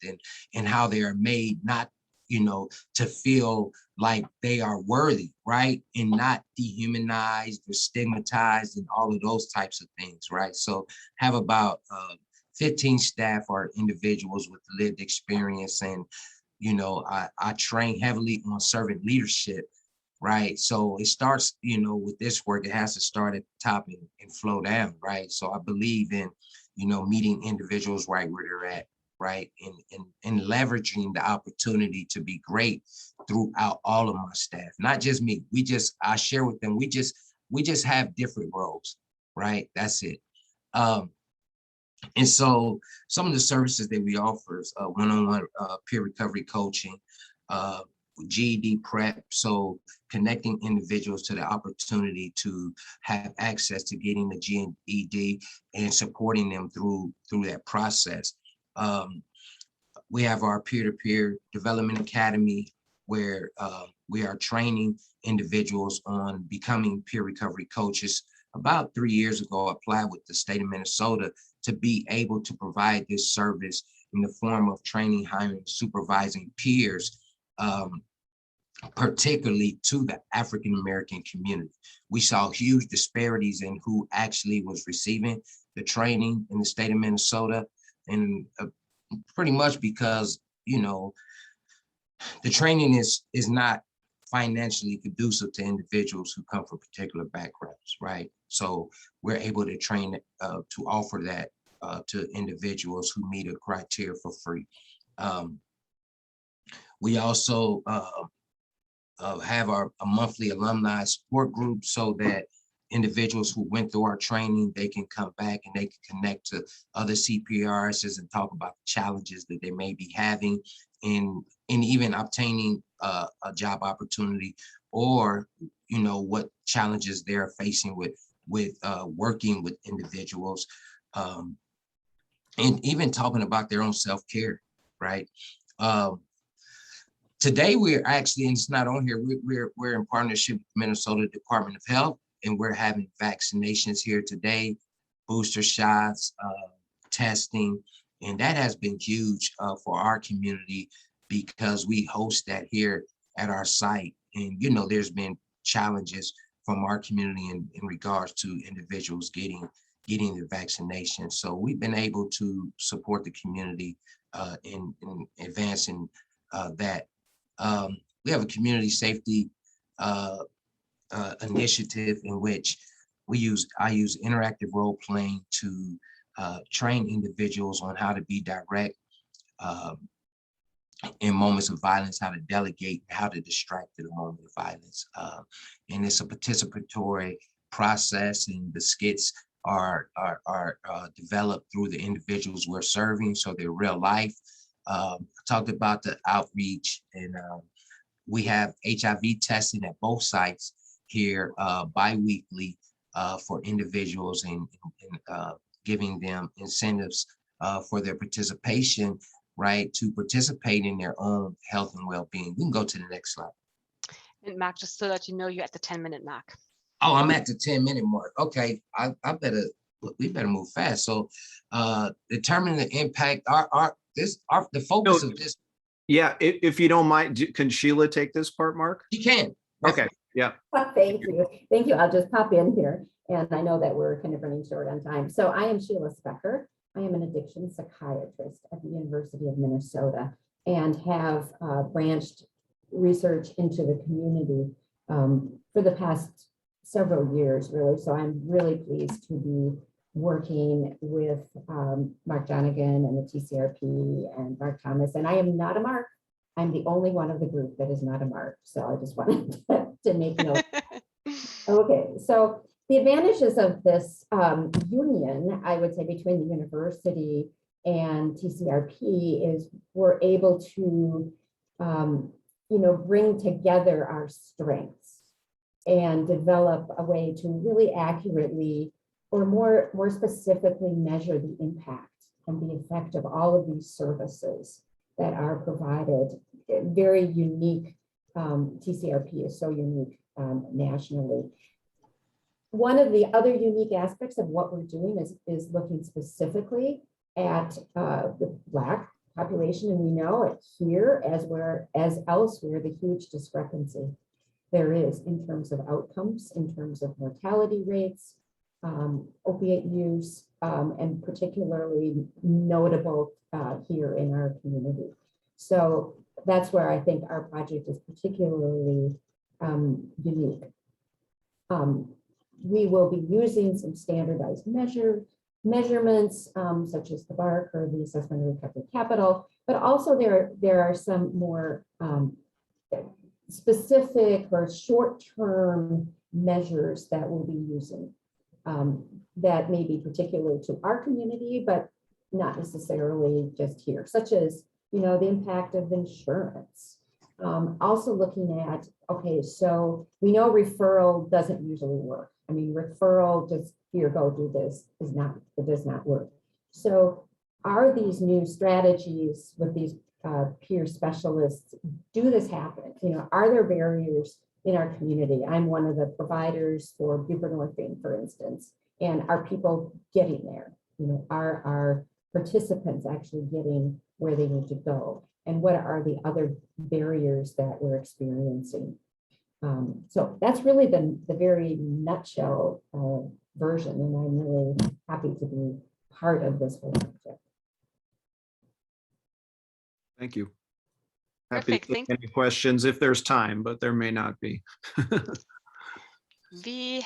and how they are made not, to feel like they are worthy, right? And not dehumanized or stigmatized and all of those types of things, right? So have about 15 staff are individuals with lived experience, and I train heavily on servant leadership, right? So it starts, with this work, it has to start at the top and flow down, right? So I believe in, meeting individuals right where they're at, right? And leveraging the opportunity to be great throughout all of my staff, not just me. I share with them, we just have different roles, right? That's it. And so some of the services that we offer is one-on-one peer recovery coaching, GED prep, so connecting individuals to the opportunity to have access to getting the GED and supporting them through that process. We have our peer-to-peer development academy, where we are training individuals on becoming peer recovery coaches. About 3 years ago, I applied with the state of Minnesota to be able to provide this service in the form of training, hiring, supervising peers, particularly to the African-American community. We saw huge disparities in who actually was receiving the training in the state of Minnesota, and pretty much because, you know, the training is not financially conducive to individuals who come from particular backgrounds, right? So we're able to train to offer that to individuals who meet a criteria for free. We also have a monthly alumni support group, so that individuals who went through our training, they can come back and they can connect to other CPRSs and talk about the challenges that they may be having in even obtaining a job opportunity, or, you know, what challenges they're facing with working with individuals, and even talking about their own self-care, right? Today we're actually, and it's not on here, we're in partnership with Minnesota Department of Health, and we're having vaccinations here today, booster shots, testing, and that has been huge for our community, because we host that here at our site. And, you know, there's been challenges from our community in regards to individuals getting the vaccination. So we've been able to support the community in advancing that. We have a community safety initiative in which I use interactive role playing to train individuals on how to be direct in moments of violence, how to delegate, how to distract in a moment of violence. And it's a participatory process, and the skits are developed through the individuals we're serving, so they're real life. Talked about the outreach, and we have HIV testing at both sites here bi-weekly for individuals, and giving them incentives for their participation, right, to participate in their own health and well-being. We can go to the next slide. And Marc, just so that you know, you're at the 10-minute mark. Oh, I'm at the 10-minute mark. Okay, we better move fast. So determining the impact, the focus of this. Yeah, if you don't mind, can Sheila take this part, Marc? You can. Okay, yeah. Thank you. Thank you. I'll just pop in here. And I know that we're kind of running short on time. So I am Sheila Specker. I am an addiction psychiatrist at the University of Minnesota, and have branched research into the community for the past several years, really. So I'm really pleased to be working with Marc Johnigan and the TCRP and Mark Thomas. And I am not a Marc. I'm the only one of the group that is not a Marc. So I just wanted to make note. Okay, so the advantages of this union, I would say, between the university and TCRP is we're able to, bring together our strengths and develop a way to really accurately, or more specifically, measure the impact and the effect of all of these services that are provided. Very unique. TCRP is so unique nationally. One of the other unique aspects of what we're doing is looking specifically at the Black population, and we know it here as elsewhere, the huge discrepancy there is in terms of outcomes, in terms of mortality rates, opiate use, and particularly notable here in our community. So that's where I think our project is particularly unique. We will be using some standardized measurements, such as the BARC or the Assessment of Recovery Capital, but also there are some more specific or short-term measures that we'll be using. that may be particular to our community, but not necessarily just here, such as, the impact of insurance. Also looking at, okay, so we know referral doesn't usually work. I mean, referral, just here, go do this, it does not work. So are these new strategies with these peer specialists, do this happen? Are there barriers in our community? I'm one of the providers for buprenorphine, for instance, and are people getting there? Are our participants actually getting where they need to go? And what are the other barriers that we're experiencing? So that's really the very nutshell version, and I'm really happy to be part of this whole project. Thank you. Happy Perfect, to take any questions if there's time, but there may not be. We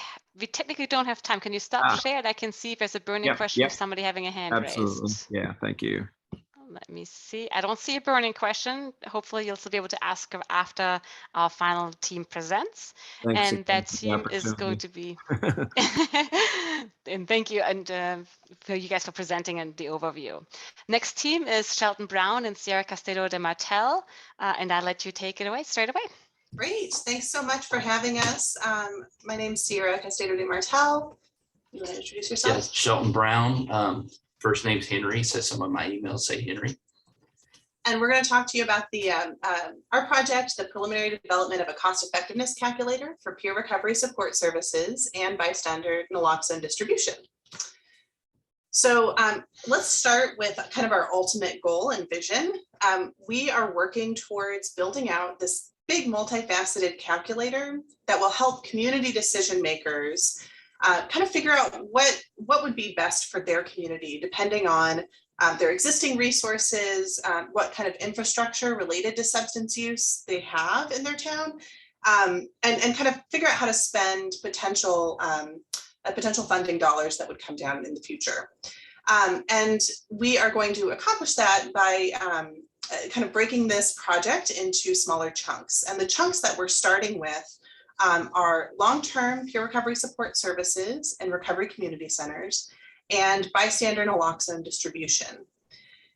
technically don't have time. Can you stop share? I can see if there's a burning question of somebody having a hand Absolutely. raised. Yeah, thank you. Let me see. I don't see a burning question. Hopefully you'll still be able to ask after our final team presents. Thanks And again that for the team is going to be, and thank you, and for you guys for presenting and the overview. Next team is Shelton Brown and Sierra Castedo de Martell, and I'll let you take it away straight away. Great, thanks so much for having us. My name's Sierra Castedo de Martell. You want to introduce yourself? Yes, Shelton Brown. First name's Henry, so some of my emails say Henry. And we're going to talk to you about the our project, the preliminary development of a cost effectiveness calculator for peer recovery support services and bystander naloxone distribution. So let's start with kind of our ultimate goal and vision. We are working towards building out this big multifaceted calculator that will help community decision makers kind of figure out what would be best for their community, depending on their existing resources, what kind of infrastructure related to substance use they have in their town, and kind of figure out how to spend potential funding dollars that would come down in the future. And we are going to accomplish that by kind of breaking this project into smaller chunks. And the chunks that we're starting with are long-term peer recovery support services and recovery community centers and bystander naloxone distribution.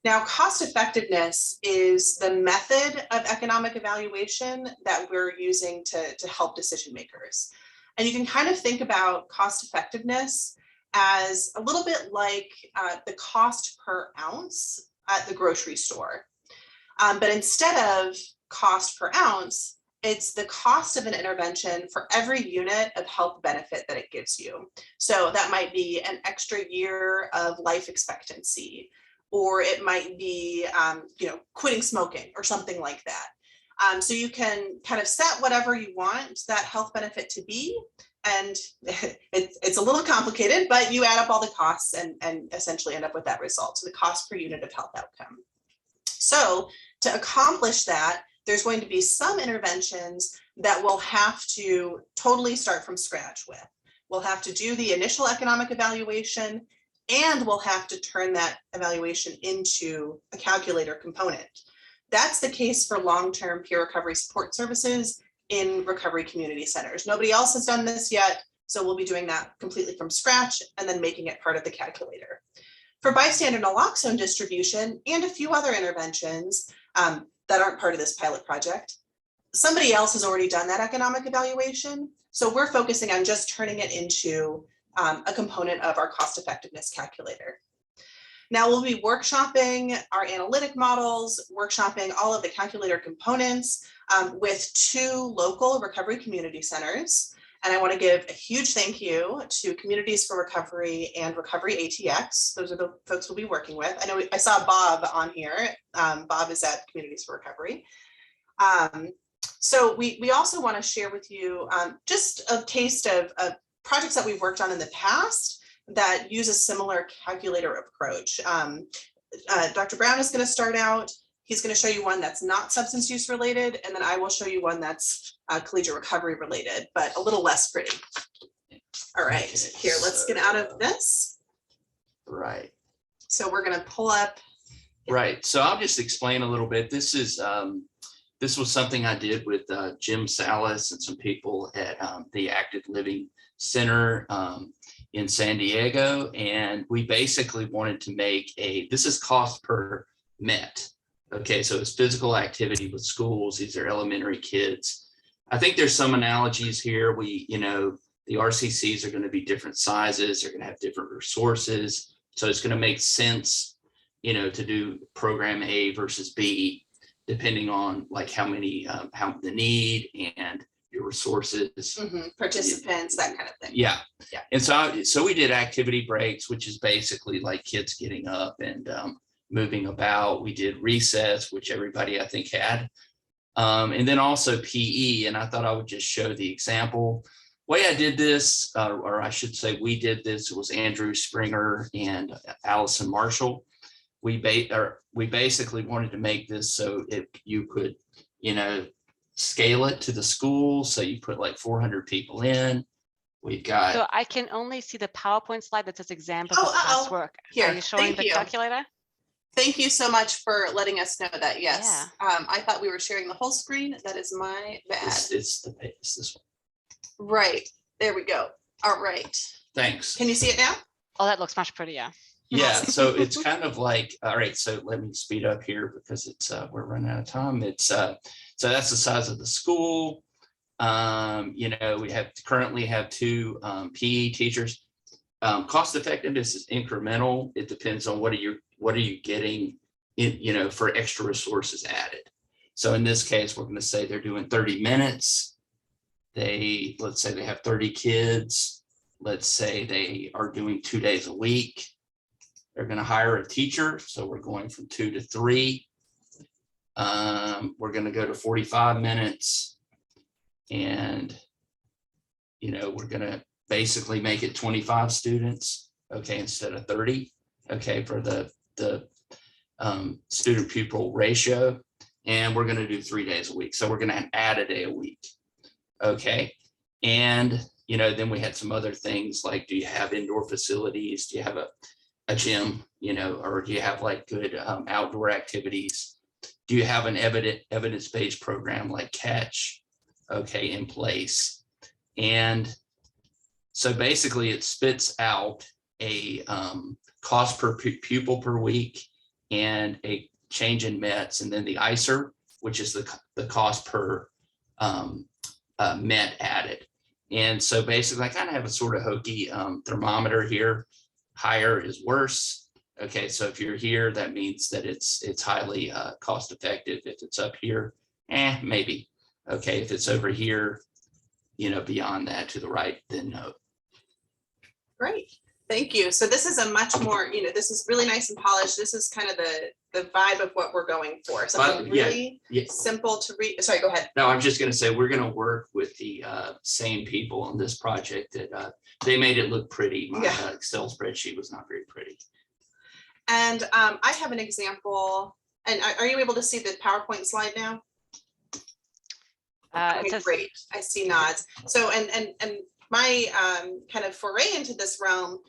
Now, cost effectiveness is the method of economic evaluation that we're using to help decision makers. And you can kind of think about cost effectiveness as a little bit like the cost per ounce at the grocery store. But instead of cost per ounce, it's the cost of an intervention for every unit of health benefit that it gives you. So that might be an extra year of life expectancy, or it might be, quitting smoking or something like that. So you can kind of set whatever you want that health benefit to be, and it's a little complicated, but you add up all the costs and essentially end up with that result. So the cost per unit of health outcome. So to accomplish that, there's going to be some interventions that we'll have to totally start from scratch with. We'll have to do the initial economic evaluation, and we'll have to turn that evaluation into a calculator component. That's the case for long-term peer recovery support services in recovery community centers. Nobody else has done this yet, so we'll be doing that completely from scratch and then making it part of the calculator. For bystander naloxone distribution and a few other interventions, that aren't part of this pilot project, somebody else has already done that economic evaluation. So we're focusing on just turning it into a component of our cost effectiveness calculator. Now we'll be workshopping our analytic models, workshopping all of the calculator components with 2 local recovery community centers. And I want to give a huge thank you to Communities for Recovery and Recovery ATX. Those are the folks we'll be working with. I know I saw Bob on here. Bob is at Communities for Recovery. So we also want to share with you just a taste of projects that we've worked on in the past that use a similar calculator approach. Dr. Brown is going to start out. He's going to show you one that's not substance use related, and then I will show you one that's collegiate recovery related, but a little less pretty. All right, here, let's get out of this. Right. So we're going to pull up. Right. So I'll just explain a little bit. This is this was something I did with Jim Salas and some people at the Active Living Center. in San Diego. And we basically wanted to make this is cost per met. Okay, so it's physical activity with schools. These are elementary kids. I think there's some analogies here. The RCCs are going to be different sizes. They're going to have different resources. So it's going to make sense, to do program A versus B, depending on like how the need and your resources, participants, that kind of thing. Yeah. Yeah. And so we did activity breaks, which is basically like kids getting up and moving about. We did recess, which everybody I think had. And then also PE. And I thought I would just show the example. Way I did this, or I should say we did this, was Andrew Springer and Allison Marshall. We basically wanted to make this so if you could, scale it to the school. So you put like 400 people in. We've got. So I can only see the PowerPoint slide that says examples of classwork. Here, are you showing the calculator? Thank you so much for letting us know that. Yes. Yeah. I thought we were sharing the whole screen. That is my bad. It's this one. Right. There we go. All right. Thanks. Can you see it now? Oh, that looks much prettier. Yeah. So it's kind of like, all right, so let me speed up here because it's we're running out of time. It's so that's the size of the school. We currently have 2 PE teachers. Cost effectiveness is incremental. It depends on what are you getting in, for extra resources added. So in this case, we're going to say they're doing 30 minutes. Let's say they have 30 kids. Let's say they are doing 2 days a week. They're going to hire a teacher. So we're going from 2 to 3. We're going to go to 45 minutes and, we're going to basically make it 25 students. Okay. Instead of 30. Okay. For the student pupil ratio. And we're going to do 3 days a week. So we're going to add a day a week. Okay. And, then we had some other things like, do you have indoor facilities? Do you have a gym, or do you have like good outdoor activities? Do you have an evidence-based program like Catch, okay, in place? And so basically it spits out a cost per pupil per week and a change in METs, and then the ICER, which is the cost per MET added. And so basically I kind of have a sort of hokey thermometer here. Higher is worse. Okay, so if you're here, that means that it's highly cost effective. If it's up here, maybe. Okay, if it's over here, beyond that to the right, then no. Great, thank you. So this is a much more, this is really nice and polished. This is kind of the vibe of what we're going for. Something really simple to read. Sorry, go ahead. No, I'm just going to say we're going to work with the same people on this project that they made it look pretty. My Excel spreadsheet was not very pretty. And I have an example. And are you able to see the PowerPoint slide now? Okay, great. I see nods. So, and my kind of foray into this realm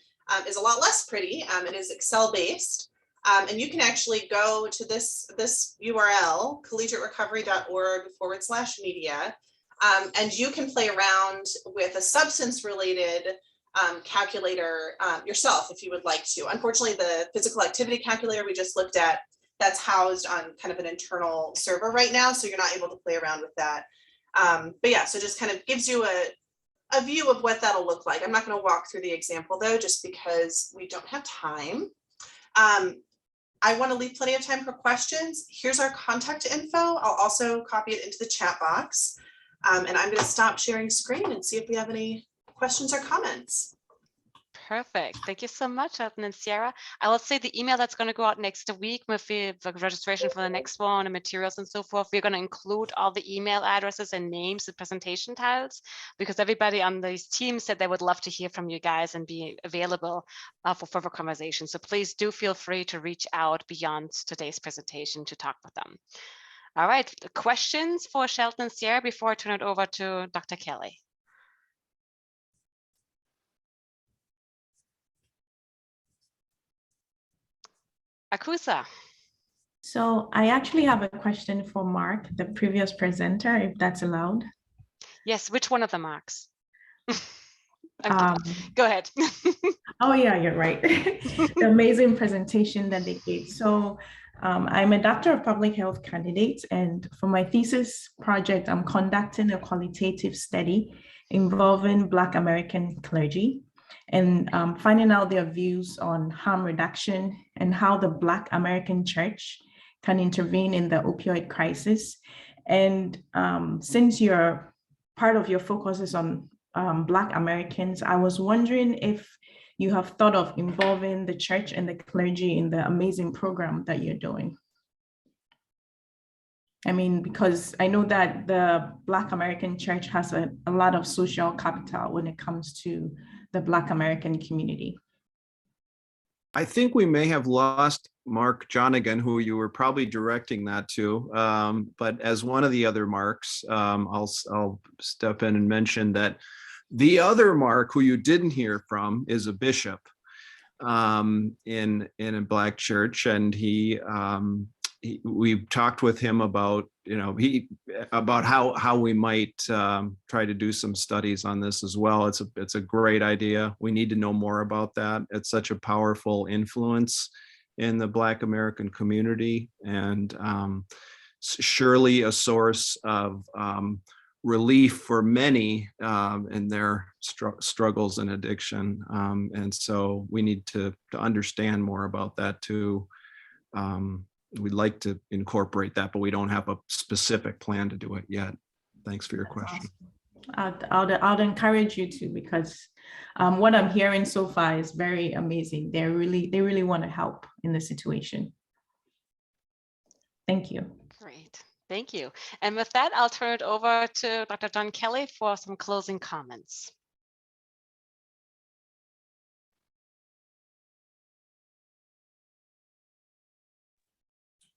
is a lot less pretty. It is Excel based. And you can actually go to this URL, collegiaterecovery.org/media. And you can play around with a substance related calculator yourself if you would like to. Unfortunately, the physical activity calculator we just looked at, that's housed on kind of an internal server right now. So you're not able to play around with that. But yeah, so just kind of gives you a view of what that'll look like. I'm not going to walk through the example though, just because we don't have time. I want to leave plenty of time for questions. Here's our contact info. I'll also copy it into the chat box. And I'm going to stop sharing screen and see if we have any questions or comments. Perfect. Thank you so much, Shelton and Sierra. I will say the email that's going to go out next week with the registration for the next one and materials and so forth. We're going to include all the email addresses and names and presentation titles because everybody on these teams said they would love to hear from you guys and be available for further conversation. So please do feel free to reach out beyond today's presentation to talk with them. All right, questions for Shelton and Sierra before I turn it over to Dr. Kelly. Akusa. So I actually have a question for Marc, the previous presenter, if that's allowed. Yes, which one of the Marcs? Go ahead. Oh yeah, you're right. The amazing presentation that they gave. So I'm a Doctor of Public Health candidate, and for my thesis project, I'm conducting a qualitative study involving Black American clergy and finding out their views on harm reduction and how the Black American Church can intervene in the opioid crisis. And since part of your focus is on Black Americans, I was wondering if you have thought of involving the church and the clergy in the amazing program that you're doing. I mean, because I know that the Black American Church has a lot of social capital when it comes to the Black American community. I think we may have lost Marc Johnigan, who you were probably directing that to. But as one of the other Marcs, I'll step in and mention that the other Marc, who you didn't hear from, is a bishop in a Black church, and we talked with him about about how we might try to do some studies on this as well. It's a great idea. We need to know more about that. It's such a powerful influence in the Black American community, and surely a source of relief for many in their struggles and addiction. And so we need to understand more about that too. We'd like to incorporate that, but we don't have a specific plan to do it yet. Thanks for your question. I'll encourage you to, because what I'm hearing so far is very amazing. They really want to help in the situation. Thank you. Great. Thank you. And with that, I'll turn it over to Dr. John Kelly for some closing comments.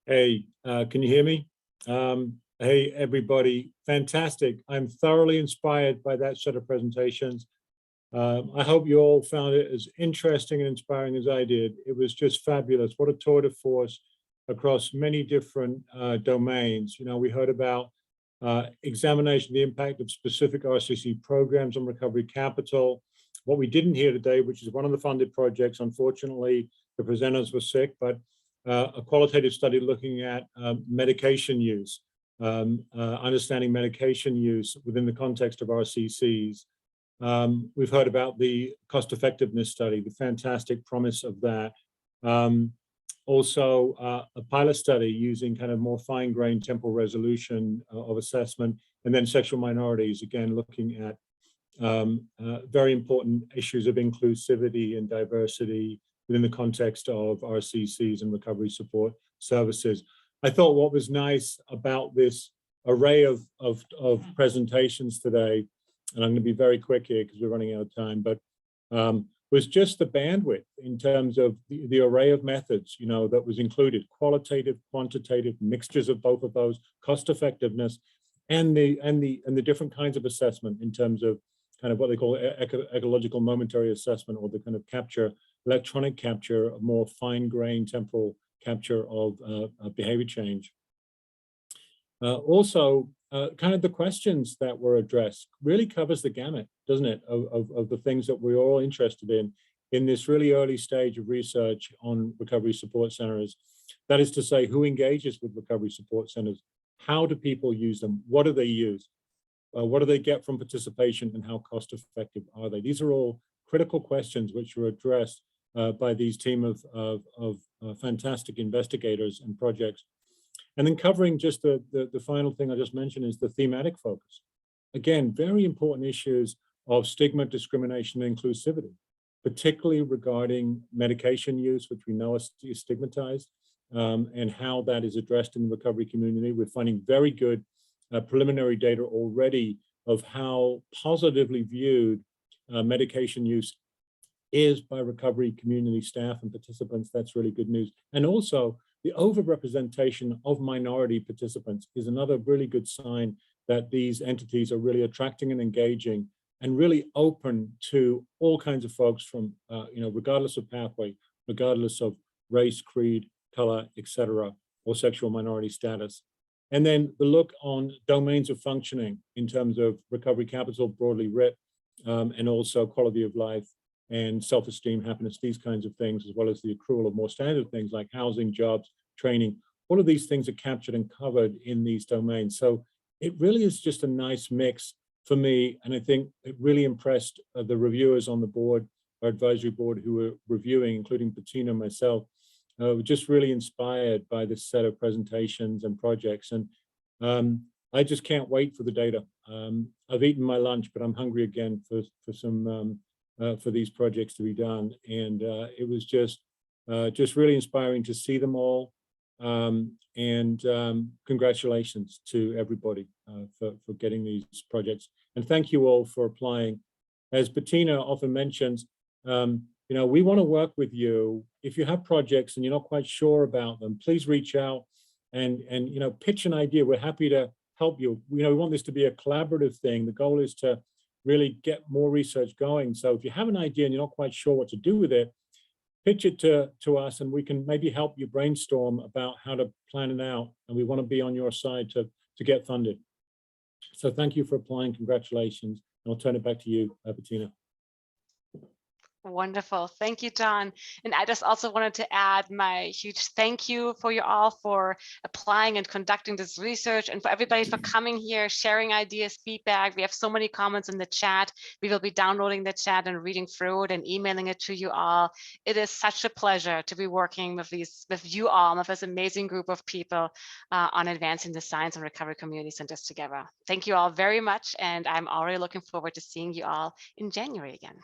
Hey, can you hear me? Hey, everybody, fantastic. I'm thoroughly inspired by that set of presentations. I hope you all found it as interesting and inspiring as I did. It was just fabulous. What a tour de force across many different domains. We heard about examination of the impact of specific RCC programs on recovery capital. What we didn't hear today, which is one of the funded projects, unfortunately, the presenters were sick, but a qualitative study looking at medication use, understanding medication use within the context of RCCs. We've heard about the cost effectiveness study, the fantastic promise of that. Also, a pilot study using kind of more fine-grained temporal resolution of assessment, and then sexual minorities, again, looking at very important issues of inclusivity and diversity within the context of RCCs and recovery support services. I thought what was nice about this array of presentations today, and I'm going to be very quick here because we're running out of time, but was just the bandwidth in terms of the array of methods, that was included: qualitative, quantitative, mixtures of both of those, cost effectiveness, and the different kinds of assessment in terms of kind of what they call ecological momentary assessment, or the kind of capture, electronic capture, of more fine-grained temporal capture of behavior change. Also, kind of the questions that were addressed really covers the gamut, doesn't it, of the things that we're all interested in this really early stage of research on recovery support centers. That is to say, who engages with recovery support centers? How do people use them? What do they use? What do they get from participation, and how cost effective are they? These are all critical questions which were addressed by these team of fantastic investigators and projects. And then covering just the final thing I just mentioned is the thematic focus. Again, very important issues of stigma, discrimination, and inclusivity, particularly regarding medication use, which we know is stigmatized, and how that is addressed in the recovery community. We're finding very good preliminary data already of how positively viewed medication use is by recovery community staff and participants. That's really good news. And also, the overrepresentation of minority participants is another really good sign that these entities are really attracting and engaging and really open to all kinds of folks from, regardless of pathway, regardless of race, creed, color, etc., or sexual minority status. And then the look on domains of functioning in terms of recovery capital broadly writ, and also quality of life and self-esteem, happiness, these kinds of things, as well as the accrual of more standard things like housing, jobs, training. All of these things are captured and covered in these domains. So it really is just a nice mix for me. And I think it really impressed the reviewers on the board, our advisory board who were reviewing, including Bettina and myself, just really inspired by this set of presentations and projects. And I just can't wait for the data. I've eaten my lunch, but I'm hungry again for some for these projects to be done. And it was just really inspiring to see them all. Congratulations to everybody for getting these projects. And thank you all for applying. As Bettina often mentions, you know, we want to work with you. If you have projects and you're not quite sure about them, please reach out and you know, pitch an idea. We're happy to help you. You know, we want this to be a collaborative thing. The goal is to really get more research going. So if you have an idea and you're not quite sure what to do with it, pitch it to us and we can maybe help you brainstorm about how to plan it out. And we want to be on your side to get funded. So thank you for applying. Congratulations. And I'll turn it back to you, Bettina. Wonderful. Thank you, John. And I just also wanted to add my huge thank you for you all for applying and conducting this research, and for everybody for coming here, sharing ideas, feedback. We have so many comments in the chat. We will be downloading the chat and reading through it and emailing it to you all. It is such a pleasure to be working with you all, with this amazing group of people on advancing the science and recovery community centers together. Thank you all very much. And I'm already looking forward to seeing you all in January again.